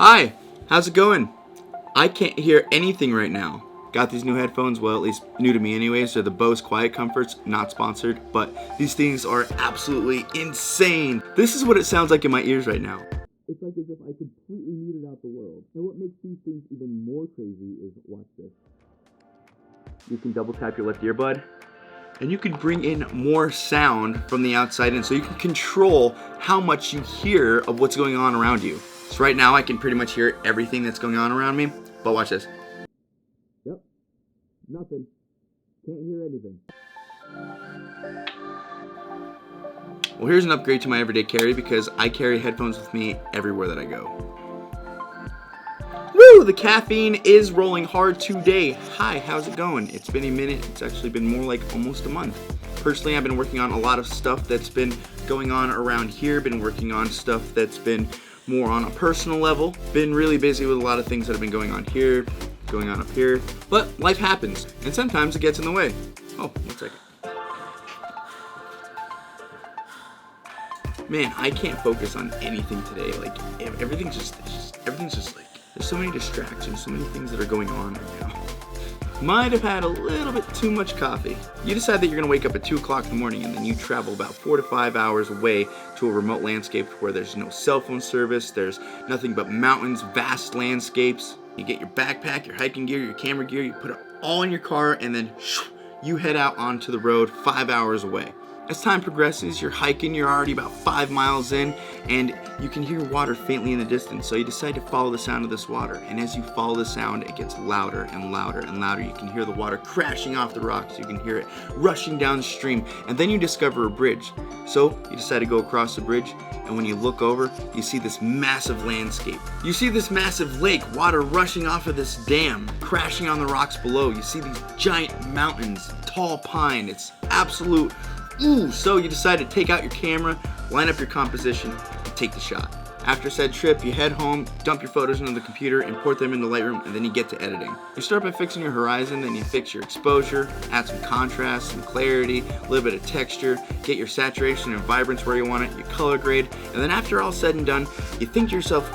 Hi, how's it going? I can't hear anything right now. Got these new headphones, well, at least new to me anyways. They're the Bose Quiet Comforts, not sponsored, but these things are absolutely insane. This is what it sounds like in my ears right now. It's like as if I completely muted out the world. And what makes these things even more crazy is, watch this. You can double tap your left earbud, and you can bring in more sound from the outside in, so you can control how much you hear of what's going on around you. So right now I can pretty much hear everything that's going on around me, but watch this. Yep, nothing. Can't hear anything. Well, here's an upgrade to my everyday carry because I carry headphones with me everywhere that I go. Woo! The caffeine is rolling hard today. Hi, how's it going? It's been a minute. It's actually been more like almost a month. Personally, I've been working on a lot of stuff that's been going on around here. Been working on stuff that's been more on a personal level. Been really busy with a lot of things that have been going on here, going on up here. But life happens, and sometimes it gets in the way. Oh, 1 second. Man, I can't focus on anything today. Like, everything's just like, there's so many distractions, so many things that are going on right now. Might have had a little bit too much coffee. You decide that you're gonna wake up at 2 o'clock in the morning and then you travel about 4 to 5 hours away to a remote landscape where there's no cell phone service, there's nothing but mountains, vast landscapes. You get your backpack, your hiking gear, your camera gear, you put it all in your car, and then you head out onto the road 5 hours away. As time progresses, you're hiking, you're already about 5 miles in, and you can hear water faintly in the distance, so you decide to follow the sound of this water. And as you follow the sound, it gets louder and louder and louder. You can hear the water crashing off the rocks, you can hear it rushing downstream, and then you discover a bridge. So you decide to go across the bridge, and when you look over, you see this massive landscape. You see this massive lake, water rushing off of this dam, crashing on the rocks below. You see these giant mountains, tall pine. It's absolute ooh, so you decide to take out your camera, line up your composition, and take the shot. After said trip, you head home, dump your photos into the computer, import them into Lightroom, and then you get to editing. You start by fixing your horizon, then you fix your exposure, add some contrast, some clarity, a little bit of texture, get your saturation and vibrance where you want it, your color grade, and then after all said and done, you think to yourself,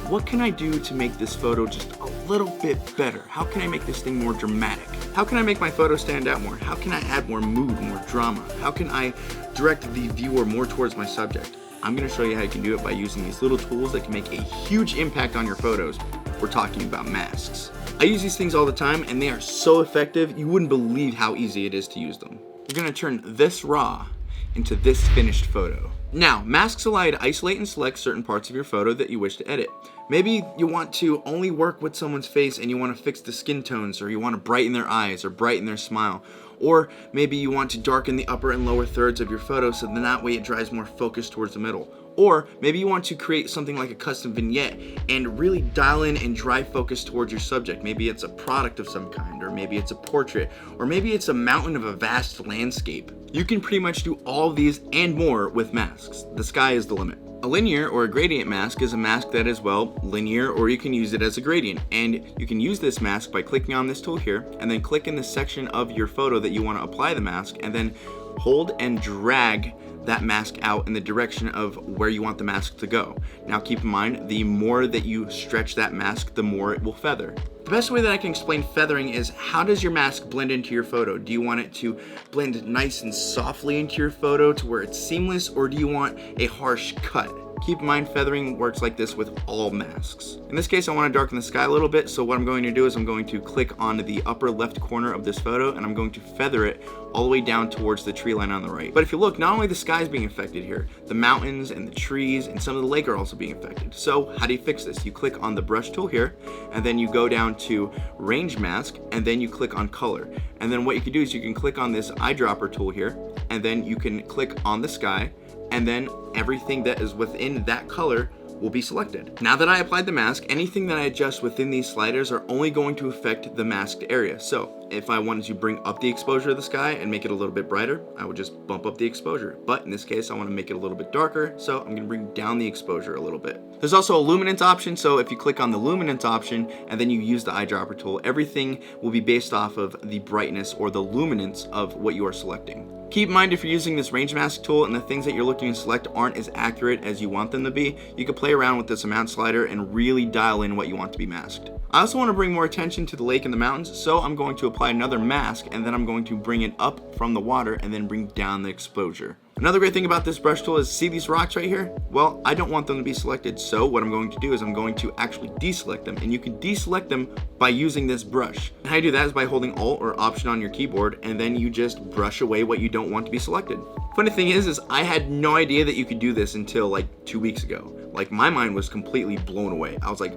what can I do to make this photo just a little bit better? How can I make this thing more dramatic? How can I make my photo stand out more? How can I add more mood, more drama? How can I direct the viewer more towards my subject? I'm gonna show you how you can do it by using these little tools that can make a huge impact on your photos. We're talking about masks. I use these things all the time and they are so effective, you wouldn't believe how easy it is to use them. We're gonna turn this raw into this finished photo. Now, masks allow you to isolate and select certain parts of your photo that you wish to edit. Maybe you want to only work with someone's face and you want to fix the skin tones, or you want to brighten their eyes or brighten their smile. Or maybe you want to darken the upper and lower thirds of your photo so then that way it drives more focus towards the middle. Or maybe you want to create something like a custom vignette and really dial in and drive focus towards your subject. Maybe it's a product of some kind, or maybe it's a portrait, or maybe it's a mountain of a vast landscape. You can pretty much do all of these and more with masks. The sky is the limit. A linear or a gradient mask is a mask that is, well, linear, or you can use it as a gradient. And you can use this mask by clicking on this tool here, and then click in the section of your photo that you want to apply the mask, and then hold and drag that mask out in the direction of where you want the mask to go. Now keep in mind, the more that you stretch that mask, the more it will feather. The best way that I can explain feathering is, how does your mask blend into your photo? Do you want it to blend nice and softly into your photo to where it's seamless, or do you want a harsh cut? Keep in mind, feathering works like this with all masks. In this case, I want to darken the sky a little bit, so what I'm going to do is I'm going to click on the upper left corner of this photo and I'm going to feather it all the way down towards the tree line on the right. But if you look, not only the sky is being affected here, the mountains and the trees and some of the lake are also being affected. So how do you fix this? You click on the brush tool here, and then you go down to range mask, and then you click on color. And then what you can do is you can click on this eyedropper tool here, and then you can click on the sky, and then everything that is within that color will be selected. Now that I applied the mask, anything that I adjust within these sliders are only going to affect the masked area. So if I wanted to bring up the exposure of the sky and make it a little bit brighter, I would just bump up the exposure. But in this case, I want to make it a little bit darker, so I'm going to bring down the exposure a little bit. There's also a luminance option, so if you click on the luminance option and then you use the eyedropper tool, everything will be based off of the brightness or the luminance of what you are selecting. Keep in mind, if you're using this range mask tool and the things that you're looking to select aren't as accurate as you want them to be, you can play around with this amount slider and really dial in what you want to be masked. I also want to bring more attention to the lake and the mountains, so I'm going to apply another mask, and then I'm going to bring it up from the water and then bring down the exposure. Another great thing about this brush tool is, see these rocks right here? Well, I don't want them to be selected, so what I'm going to do is I'm going to actually deselect them, and you can deselect them by using this brush. And how you do that is by holding Alt or Option on your keyboard, and then you just brush away what you don't want to be selected. Funny thing is I had no idea that you could do this until like 2 weeks ago. Like, my mind was completely blown away. I was like,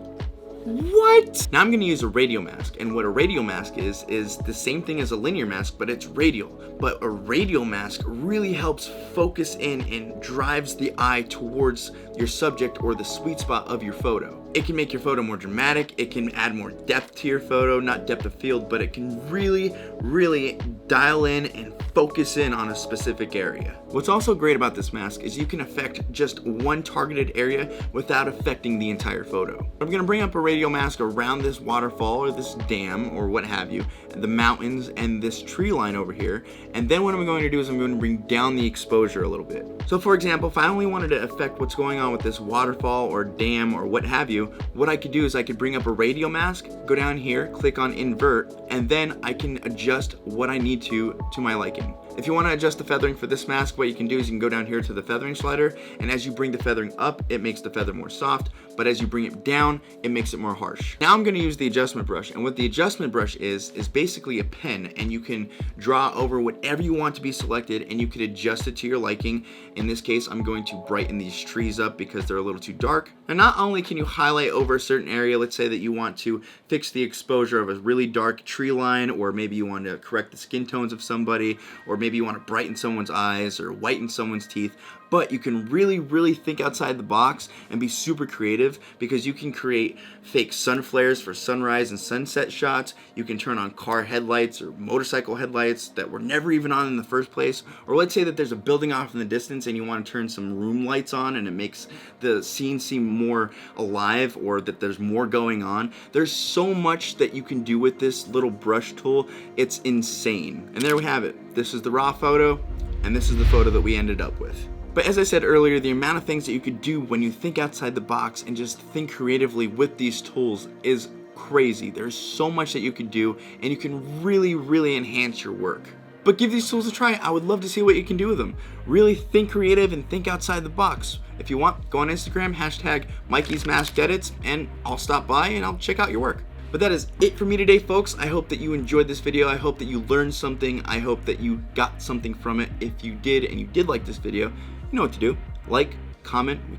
what? Now I'm going to use a radial mask, and what a radial mask is the same thing as a linear mask, but it's radial. But a radial mask really helps focus in and drives the eye towards your subject or the sweet spot of your photo. It can make your photo more dramatic, it can add more depth to your photo, not depth of field, but it can really dial in and focus in on a specific area. What's also great about this mask is you can affect just one targeted area without affecting the entire photo. I'm going to bring up a radial mask around this waterfall or this dam or what have you, the mountains and this tree line over here, and then what I'm going to do is I'm going to bring down the exposure a little bit. So for example, if I only wanted to affect what's going on with this waterfall or dam or what have you, what I could do is I could bring up a radial mask, go down here, click on invert, and then I can adjust what I need to my liking. If you want to adjust the feathering for this mask, what you can do is you can go down here to the feathering slider, and as you bring the feathering up, it makes the feather more soft, but as you bring it down, it makes it more harsh. Now I'm going to use the adjustment brush, and what the adjustment brush is basically a pen, and you can draw over whatever you want to be selected, and you can adjust it to your liking. In this case, I'm going to brighten these trees up because they're a little too dark. And not only can you highlight over a certain area, let's say that you want to fix the exposure of a really dark tree line, or maybe you want to correct the skin tones of somebody, or maybe you want to brighten someone's eyes or whiten someone's teeth, but you can really think outside the box and be super creative, because you can create fake sun flares for sunrise and sunset shots. You can turn on car headlights or motorcycle headlights that were never even on in the first place. Or let's say that there's a building off in the distance and you want to turn some room lights on and it makes the scene seem more alive, or that there's more going on. There's so much that you can do with this little brush tool. It's insane. And there we have it. This is the raw photo, and this is the photo that we ended up with. But as I said earlier, the amount of things that you could do when you think outside the box and just think creatively with these tools is crazy. There's so much that you could do, and you can really enhance your work. But give these tools a try. I would love to see what you can do with them. Really think creative and think outside the box. If you want, go on Instagram, hashtag Mikey's Masked Edits, and I'll stop by and I'll check out your work. But that is it for me today, folks. I hope that you enjoyed this video. I hope that you learned something. I hope that you got something from it. If you did, and you did like this video, you know what to do. Like, comment, we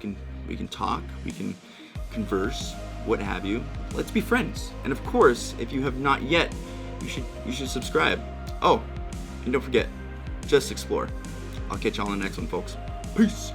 can talk, we can converse, what have you. Let's be friends. And of course, if you have not yet, you should subscribe. Oh, and don't forget, just explore. I'll catch y'all on the next one, folks. Peace.